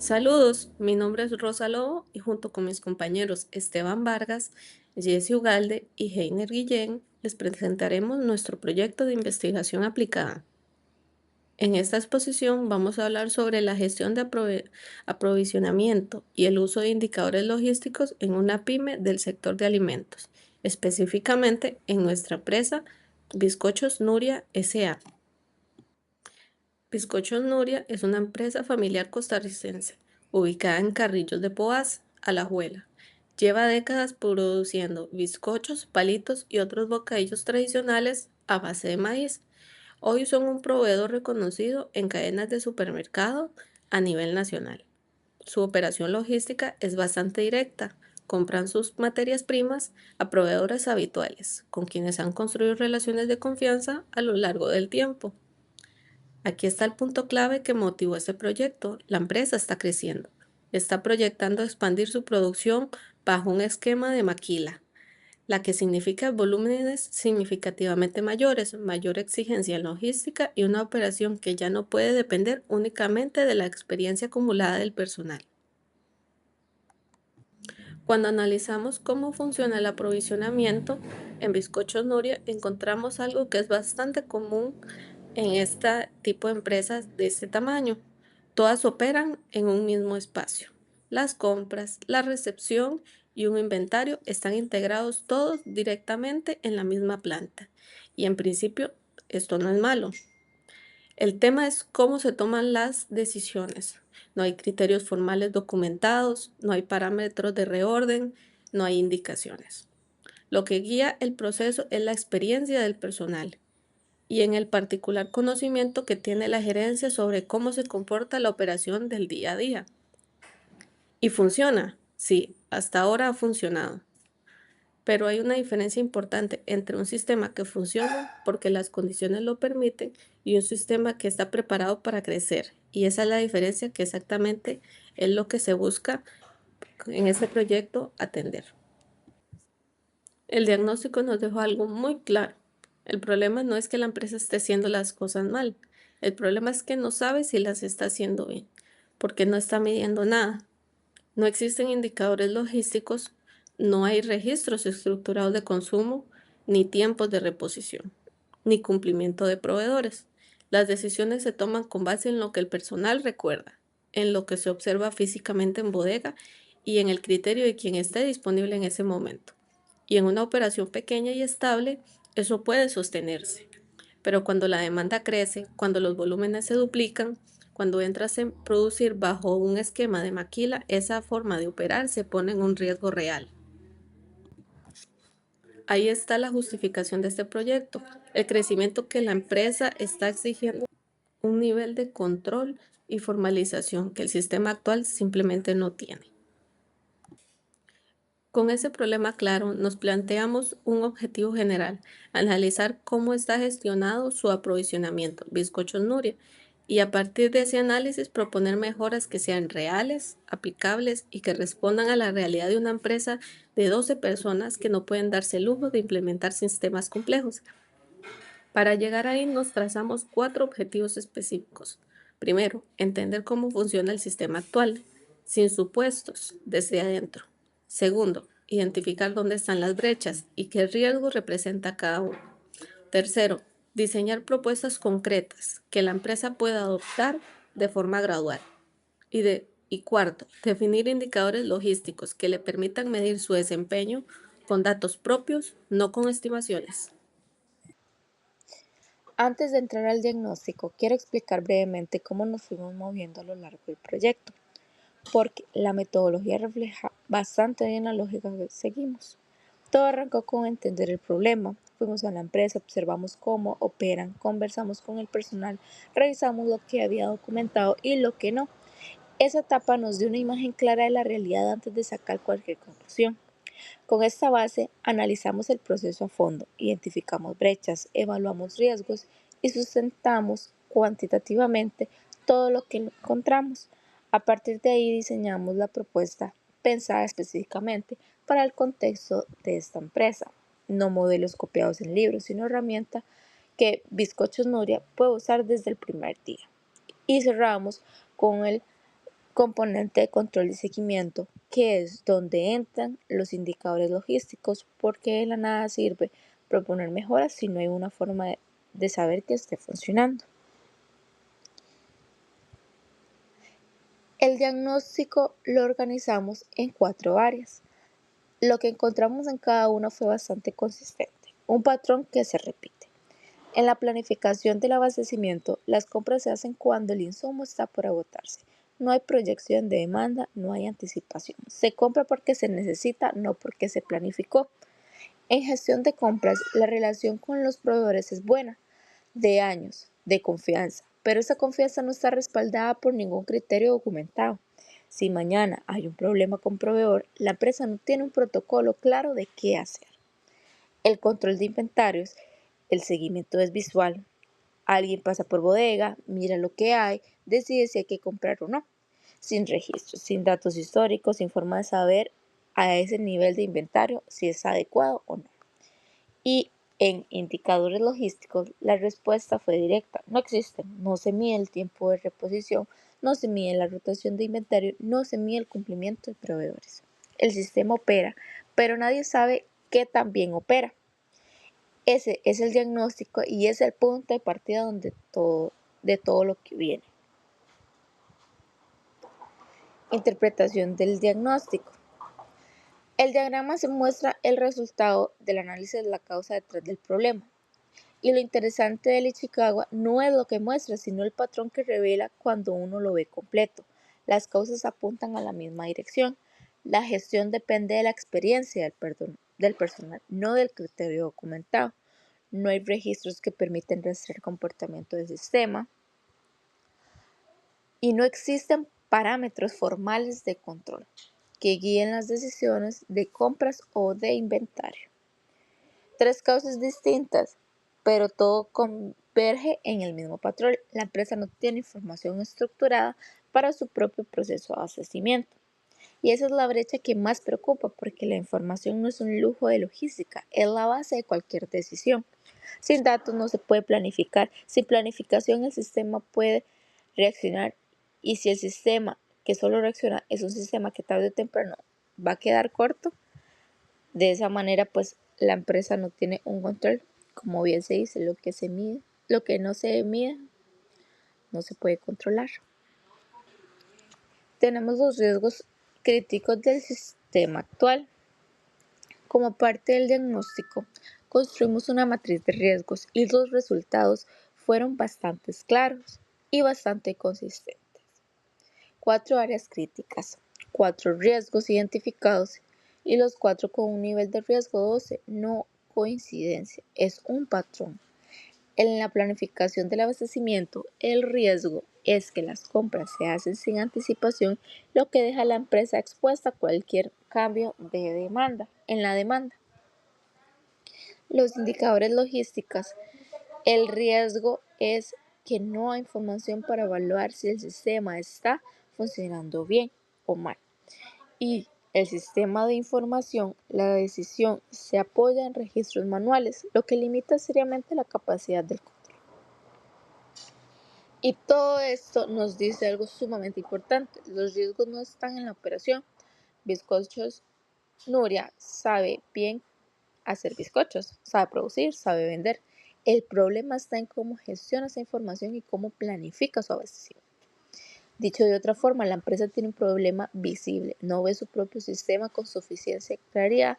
Saludos, mi nombre es Rosa Lobo y junto con mis compañeros Esteban Vargas, Jesse Ugalde y Heiner Guillén les presentaremos nuestro proyecto de investigación aplicada. En esta exposición vamos a hablar sobre la gestión de aprovisionamiento y el uso de indicadores logísticos en una pyme del sector de alimentos, específicamente en nuestra empresa Bizcochos Nuria S.A. Bizcochos Nuria es una empresa familiar costarricense ubicada en Carrillos de Poás, Alajuela. Lleva décadas produciendo bizcochos, palitos y otros bocadillos tradicionales a base de maíz. Hoy son un proveedor reconocido en cadenas de supermercado a nivel nacional. Su operación logística es bastante directa. Compran sus materias primas a proveedores habituales, con quienes han construido relaciones de confianza a lo largo del tiempo. Aquí está el punto clave que motivó este proyecto. La empresa está creciendo. Está proyectando expandir su producción bajo un esquema de maquila, la que significa volúmenes significativamente mayores, mayor exigencia en logística y una operación que ya no puede depender únicamente de la experiencia acumulada del personal. Cuando analizamos cómo funciona el aprovisionamiento en Bizcochos Nuria, encontramos algo que es bastante común en este tipo de empresas de este tamaño. Todas operan en un mismo espacio. Las compras, la recepción y un inventario están integrados todos directamente en la misma planta. Y en principio, esto no es malo. El tema es cómo se toman las decisiones. No hay criterios formales documentados, no hay parámetros de reorden, no hay indicaciones. Lo que guía el proceso es la experiencia del personal y en el particular conocimiento que tiene la gerencia sobre cómo se comporta la operación del día a día. ¿Y funciona? Sí, hasta ahora ha funcionado. Pero hay una diferencia importante entre un sistema que funciona porque las condiciones lo permiten y un sistema que está preparado para crecer. Y esa es la diferencia que exactamente es lo que se busca en este proyecto atender. El diagnóstico nos dejó algo muy claro. El problema no es que la empresa esté haciendo las cosas mal. El problema es que no sabe si las está haciendo bien, porque no está midiendo nada. No existen indicadores logísticos, no hay registros estructurados de consumo, ni tiempos de reposición, ni cumplimiento de proveedores. Las decisiones se toman con base en lo que el personal recuerda, en lo que se observa físicamente en bodega y en el criterio de quien esté disponible en ese momento. Y en una operación pequeña y estable, eso puede sostenerse. Pero cuando la demanda crece, cuando los volúmenes se duplican, cuando entras en producir bajo un esquema de maquila, esa forma de operar se pone en un riesgo real. Ahí está la justificación de este proyecto, el crecimiento que la empresa está exigiendo, un nivel de control y formalización que el sistema actual simplemente no tiene. Con ese problema claro, nos planteamos un objetivo general, analizar cómo está gestionado su aprovisionamiento, Bizcochos Nuria, y a partir de ese análisis proponer mejoras que sean reales, aplicables y que respondan a la realidad de una empresa de 12 personas que no pueden darse el lujo de implementar sistemas complejos. Para llegar ahí nos trazamos 4 objetivos específicos. Primero, entender cómo funciona el sistema actual, sin supuestos, desde adentro. Segundo, identificar dónde están las brechas y qué riesgo representa cada uno. Tercero, diseñar propuestas concretas que la empresa pueda adoptar de forma gradual. Y cuarto, definir indicadores logísticos que le permitan medir su desempeño con datos propios, no con estimaciones. Antes de entrar al diagnóstico, quiero explicar brevemente cómo nos fuimos moviendo a lo largo del proyecto, porque la metodología refleja bastante bien la lógica que seguimos. Todo arrancó con entender el problema. Fuimos a la empresa, observamos cómo operan, conversamos con el personal, revisamos lo que había documentado y lo que no. Esa etapa nos dio una imagen clara de la realidad antes de sacar cualquier conclusión. Con esta base, analizamos el proceso a fondo, identificamos brechas, evaluamos riesgos y sustentamos cuantitativamente todo lo que encontramos. A partir de ahí diseñamos la propuesta pensada específicamente para el contexto de esta empresa. No modelos copiados en libros, sino herramienta que Bizcochos Nuria puede usar desde el primer día. Y cerramos con el componente de control y seguimiento, que es donde entran los indicadores logísticos, porque de la nada sirve proponer mejoras si no hay una forma de saber que esté funcionando. El diagnóstico lo organizamos en 4 áreas. Lo que encontramos en cada una fue bastante consistente, un patrón que se repite. En la planificación del abastecimiento, las compras se hacen cuando el insumo está por agotarse. No hay proyección de demanda, no hay anticipación. Se compra porque se necesita, no porque se planificó. En gestión de compras, la relación con los proveedores es buena, de años, de confianza, pero esa confianza no está respaldada por ningún criterio documentado. Si mañana hay un problema con proveedor, la empresa no tiene un protocolo claro de qué hacer. El control de inventarios, el seguimiento es visual. Alguien pasa por bodega, mira lo que hay, decide si hay que comprar o no. Sin registros, sin datos históricos, sin forma de saber a ese nivel de inventario si es adecuado o no. Y en indicadores logísticos, la respuesta fue directa. No existen, no se mide el tiempo de reposición, no se mide la rotación de inventario, no se mide el cumplimiento de proveedores. El sistema opera, pero nadie sabe qué tan bien opera. Ese es el diagnóstico y es el punto de partida de todo lo que viene. Interpretación del diagnóstico. El diagrama se muestra el resultado del análisis de la causa detrás del problema. Y lo interesante del Ichikawa no es lo que muestra, sino el patrón que revela cuando uno lo ve completo. Las causas apuntan a la misma dirección. La gestión depende de la experiencia del personal, no del criterio documentado. No hay registros que permiten rastrear comportamiento del sistema. Y no existen parámetros formales de control que guíen las decisiones de compras o de inventario. 3 causas distintas, pero todo converge en el mismo patrón. La empresa no tiene información estructurada para su propio proceso de abastecimiento. Y esa es la brecha que más preocupa, porque la información no es un lujo de logística, es la base de cualquier decisión. Sin datos no se puede planificar, sin planificación el sistema puede reaccionar, y si el sistema que solo reacciona es un sistema que tarde o temprano va a quedar corto, de esa manera pues la empresa no tiene un control. Como bien se dice, lo que se mide, lo que no se mide no se puede controlar. Tenemos los riesgos críticos del sistema actual. Como parte del diagnóstico, construimos una matriz de riesgos y los resultados fueron bastante claros y bastante consistentes. 4 áreas críticas, 4 riesgos identificados y los 4 con un nivel de riesgo 12, no coincidencia, es un patrón. En la planificación del abastecimiento, el riesgo es que las compras se hacen sin anticipación, lo que deja a la empresa expuesta a cualquier cambio en la demanda. Los indicadores logísticos, el riesgo es que no hay información para evaluar si el sistema está funcionando bien o mal. Y el sistema de información, la decisión se apoya en registros manuales, lo que limita seriamente la capacidad del control. Y todo esto nos dice algo sumamente importante: los riesgos no están en la operación. Bizcochos Nuria sabe bien hacer bizcochos, sabe producir, sabe vender. El problema está en cómo gestiona esa información y cómo planifica su abastecimiento. Dicho de otra forma, la empresa tiene un problema visible, no ve su propio sistema con suficiente claridad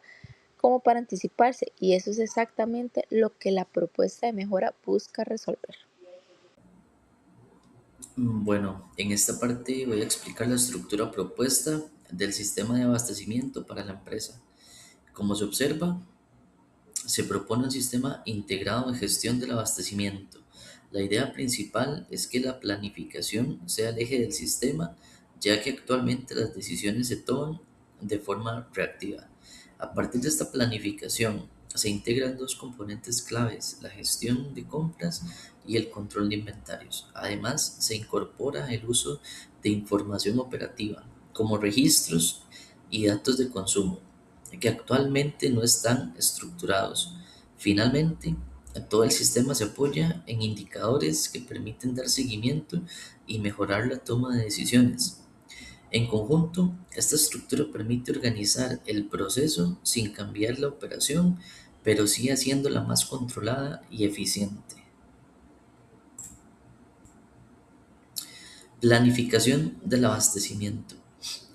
como para anticiparse, y eso es exactamente lo que la propuesta de mejora busca resolver. Bueno, en esta parte voy a explicar la estructura propuesta del sistema de abastecimiento para la empresa. Como se observa, se propone un sistema integrado de gestión del abastecimiento. La idea principal es que la planificación sea el eje del sistema, ya que actualmente las decisiones se toman de forma reactiva. A partir de esta planificación, se integran 2 componentes claves: la gestión de compras y el control de inventarios. Además, se incorpora el uso de información operativa, como registros y datos de consumo, que actualmente no están estructurados. Finalmente, todo el sistema se apoya en indicadores que permiten dar seguimiento y mejorar la toma de decisiones. En conjunto, esta estructura permite organizar el proceso sin cambiar la operación, pero sí haciéndola más controlada y eficiente. Planificación del abastecimiento.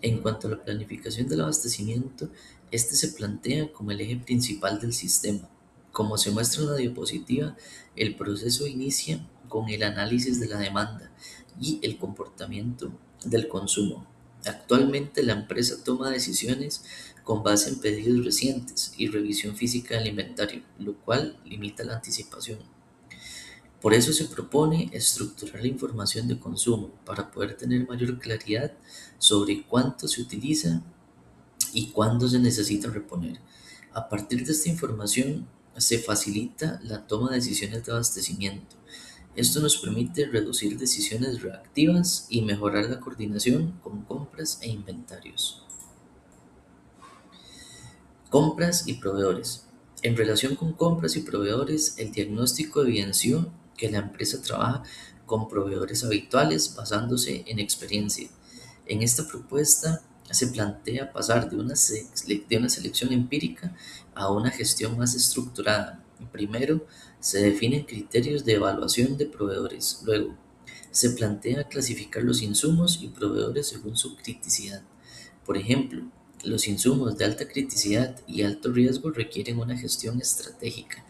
En cuanto a la planificación del abastecimiento, este se plantea como el eje principal del sistema. Como se muestra en la diapositiva, el proceso inicia con el análisis de la demanda y el comportamiento del consumo. Actualmente la empresa toma decisiones con base en pedidos recientes y revisión física del inventario, lo cual limita la anticipación. Por eso se propone estructurar la información de consumo para poder tener mayor claridad sobre cuánto se utiliza y cuándo se necesita reponer. A partir de esta información se facilita la toma de decisiones de abastecimiento. Esto nos permite reducir decisiones reactivas y mejorar la coordinación con compras e inventarios. Compras y proveedores. En relación con compras y proveedores, el diagnóstico evidenció que la empresa trabaja con proveedores habituales basándose en experiencia. En esta propuesta se plantea pasar de una selección empírica a una gestión más estructurada. Primero, se definen criterios de evaluación de proveedores. Luego, se plantea clasificar los insumos y proveedores según su criticidad. Por ejemplo, los insumos de alta criticidad y alto riesgo requieren una gestión estratégica,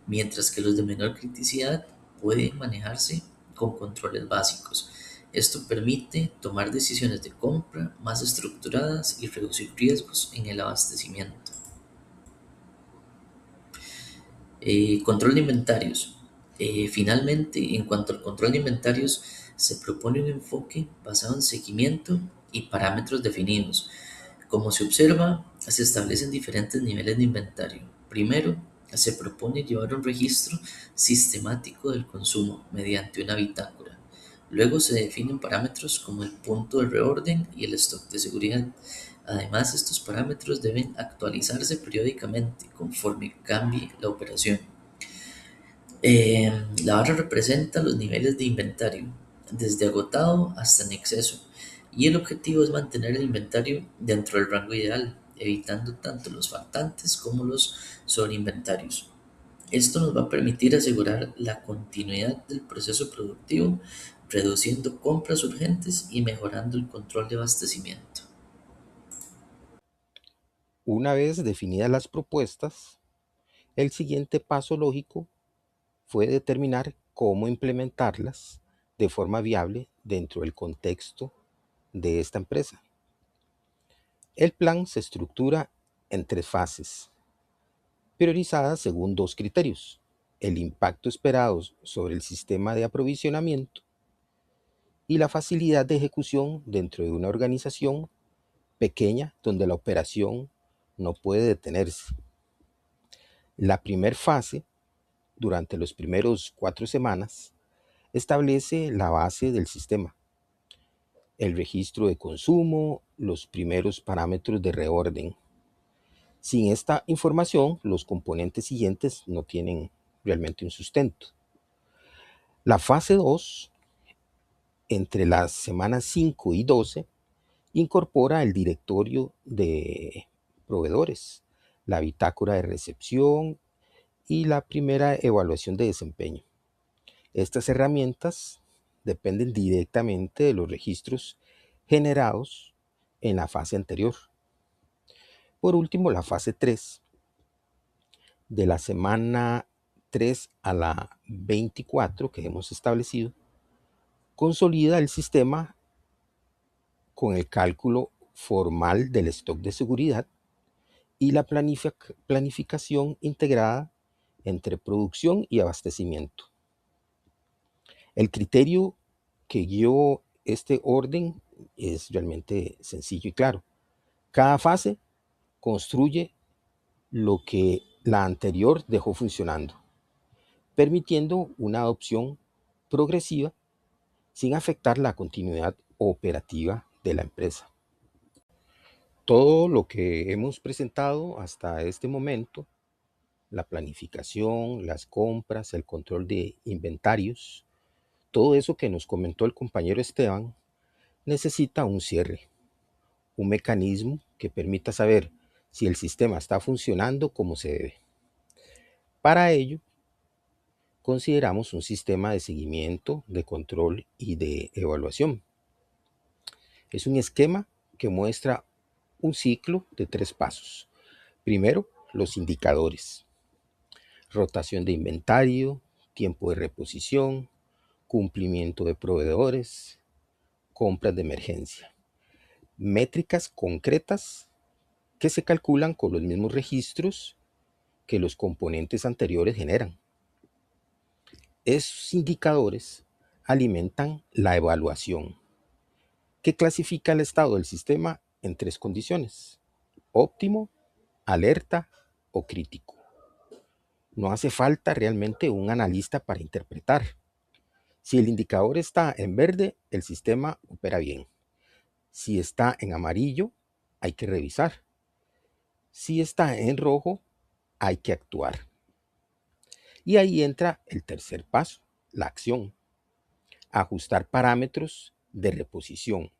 mientras que los de menor criticidad pueden manejarse con controles básicos. Esto permite tomar decisiones de compra más estructuradas y reducir riesgos en el abastecimiento. Control de inventarios. Finalmente, en cuanto al control de inventarios, se propone un enfoque basado en seguimiento y parámetros definidos. Como se observa, se establecen diferentes niveles de inventario. Primero, se propone llevar un registro sistemático del consumo mediante una bitácora. Luego se definen parámetros como el punto de reorden y el stock de seguridad. Además, estos parámetros deben actualizarse periódicamente conforme cambie la operación. La barra representa los niveles de inventario, desde agotado hasta en exceso, y el objetivo es mantener el inventario dentro del rango ideal, evitando tanto los faltantes como los sobreinventarios. Esto nos va a permitir asegurar la continuidad del proceso productivo, reduciendo compras urgentes y mejorando el control de abastecimiento. Una vez definidas las propuestas, el siguiente paso lógico fue determinar cómo implementarlas de forma viable dentro del contexto de esta empresa. El plan se estructura en 3 fases, priorizadas según 2 criterios: el impacto esperado sobre el sistema de aprovisionamiento y la facilidad de ejecución dentro de una organización pequeña donde la operación no puede detenerse. La primera fase, durante los primeros 4 semanas, establece la base del sistema, el registro de consumo, los primeros parámetros de reorden. Sin esta información, los componentes siguientes no tienen realmente un sustento. La fase 2, entre las semanas 5 y 12, incorpora el directorio de proveedores, la bitácora de recepción y la primera evaluación de desempeño. Estas herramientas dependen directamente de los registros generados en la fase anterior. Por último, la fase 3, de la semana 3 a la 24 que hemos establecido, consolida el sistema con el cálculo formal del stock de seguridad y la planificación integrada entre producción y abastecimiento. El criterio que guió este orden es realmente sencillo y claro. Cada fase construye lo que la anterior dejó funcionando, permitiendo una adopción progresiva sin afectar la continuidad operativa de la empresa. Todo lo que hemos presentado hasta este momento, la planificación, las compras, el control de inventarios, todo eso que nos comentó el compañero Esteban, necesita un cierre. un mecanismo que permita saber si el sistema está funcionando como se debe. Para ello, consideramos un sistema de seguimiento, de control y de evaluación. Es un esquema que muestra un ciclo de 3 pasos. Primero, los indicadores: rotación de inventario, tiempo de reposición, cumplimiento de proveedores, compras de emergencia. Métricas concretas que se calculan con los mismos registros que los componentes anteriores generan. Esos indicadores alimentan la evaluación, que clasifica el estado del sistema en 3 condiciones: óptimo, alerta o crítico. No hace falta realmente un analista para interpretar. Si el indicador está en verde, el sistema opera bien. Si está en amarillo, hay que revisar. Si está en rojo, hay que actuar. Y ahí entra el tercer paso, la acción: ajustar parámetros de reposición,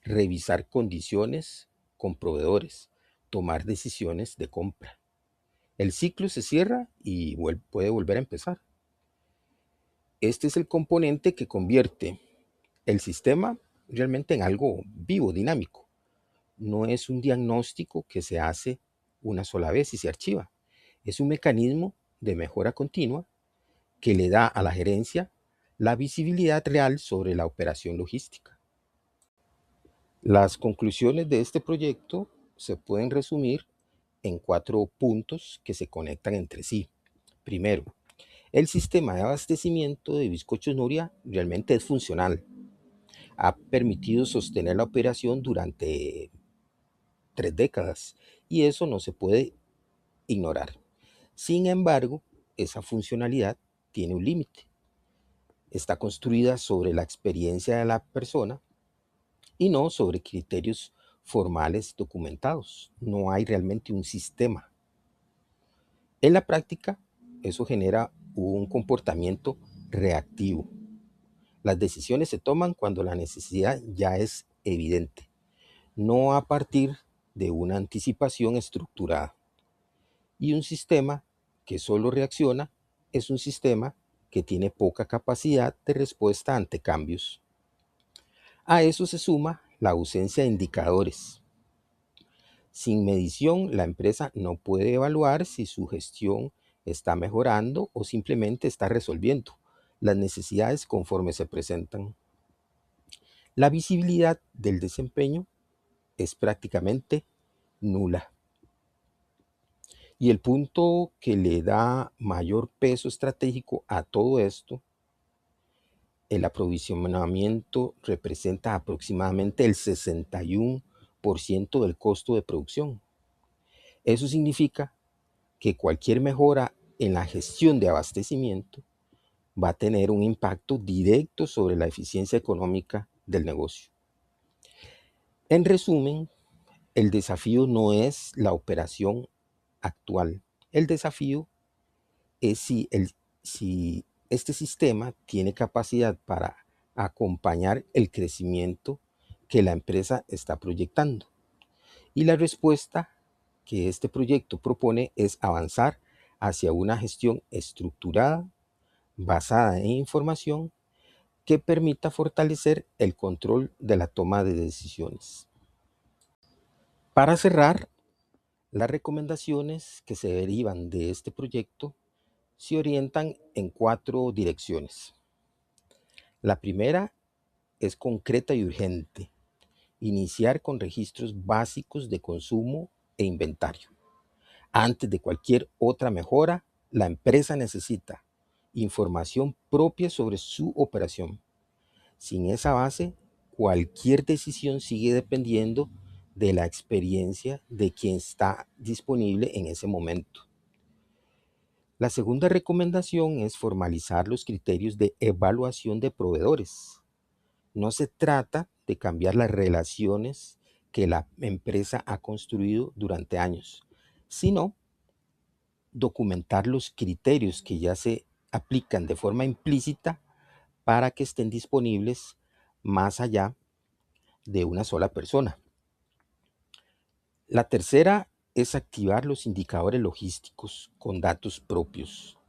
revisar condiciones con proveedores, tomar decisiones de compra. El ciclo se cierra y puede volver a empezar. Este es el componente que convierte el sistema realmente en algo vivo, dinámico. No es un diagnóstico que se hace una sola vez y se archiva. Es un mecanismo de mejora continua que le da a la gerencia la visibilidad real sobre la operación logística. Las conclusiones de este proyecto se pueden resumir en 4 puntos que se conectan entre sí. Primero, el sistema de abastecimiento de Bizcochos Nuria realmente es funcional. Ha permitido sostener la operación durante 3 décadas y eso no se puede ignorar. Sin embargo, esa funcionalidad tiene un límite. Está construida sobre la experiencia de la persona y no sobre criterios formales documentados. No hay realmente un sistema. En la práctica, eso genera un comportamiento reactivo. Las decisiones se toman cuando la necesidad ya es evidente, no a partir de una anticipación estructurada. Y un sistema que solo reacciona es un sistema que tiene poca capacidad de respuesta ante cambios. A eso se suma la ausencia de indicadores. Sin medición, la empresa no puede evaluar si su gestión está mejorando o simplemente está resolviendo las necesidades conforme se presentan. La visibilidad del desempeño es prácticamente nula. Y el punto que le da mayor peso estratégico a todo esto: el aprovisionamiento representa aproximadamente el 61% del costo de producción. Eso significa que cualquier mejora en la gestión de abastecimiento va a tener un impacto directo sobre la eficiencia económica del negocio. En resumen, el desafío no es la operación actual. El desafío es si este sistema tiene capacidad para acompañar el crecimiento que la empresa está proyectando. Y la respuesta que este proyecto propone es avanzar hacia una gestión estructurada, basada en información, que permita fortalecer el control de la toma de decisiones. Para cerrar, las recomendaciones que se derivan de este proyecto se orientan en 4 direcciones. La primera es concreta y urgente: iniciar con registros básicos de consumo e inventario. Antes de cualquier otra mejora, la empresa necesita información propia sobre su operación. Sin esa base, cualquier decisión sigue dependiendo de la experiencia de quien está disponible en ese momento. La segunda recomendación es formalizar los criterios de evaluación de proveedores. No se trata de cambiar las relaciones que la empresa ha construido durante años, sino documentar los criterios que ya se aplican de forma implícita para que estén disponibles más allá de una sola persona. La tercera es activar los indicadores logísticos con datos propios,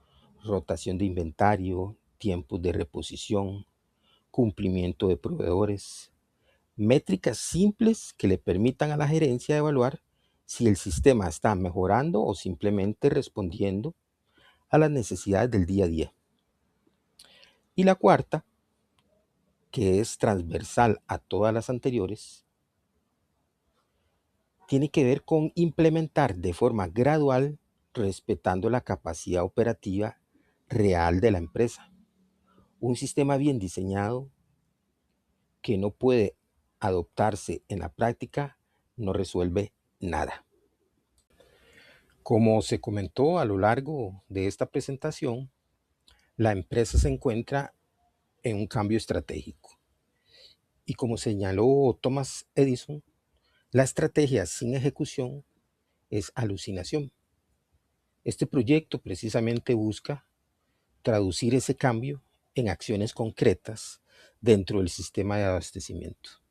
rotación de inventario, tiempos de reposición, cumplimiento de proveedores, métricas simples que le permitan a la gerencia evaluar si el sistema está mejorando o simplemente respondiendo a las necesidades del día a día. Y la cuarta, que es transversal a todas las anteriores, tiene que ver con implementar de forma gradual, respetando la capacidad operativa real de la empresa. Un sistema bien diseñado que no puede adoptarse en la práctica no resuelve nada. Como se comentó a lo largo de esta presentación, la empresa se encuentra en un cambio estratégico. Y como señaló Thomas Edison, la estrategia sin ejecución es alucinación. Este proyecto precisamente busca traducir ese cambio en acciones concretas dentro del sistema de abastecimiento.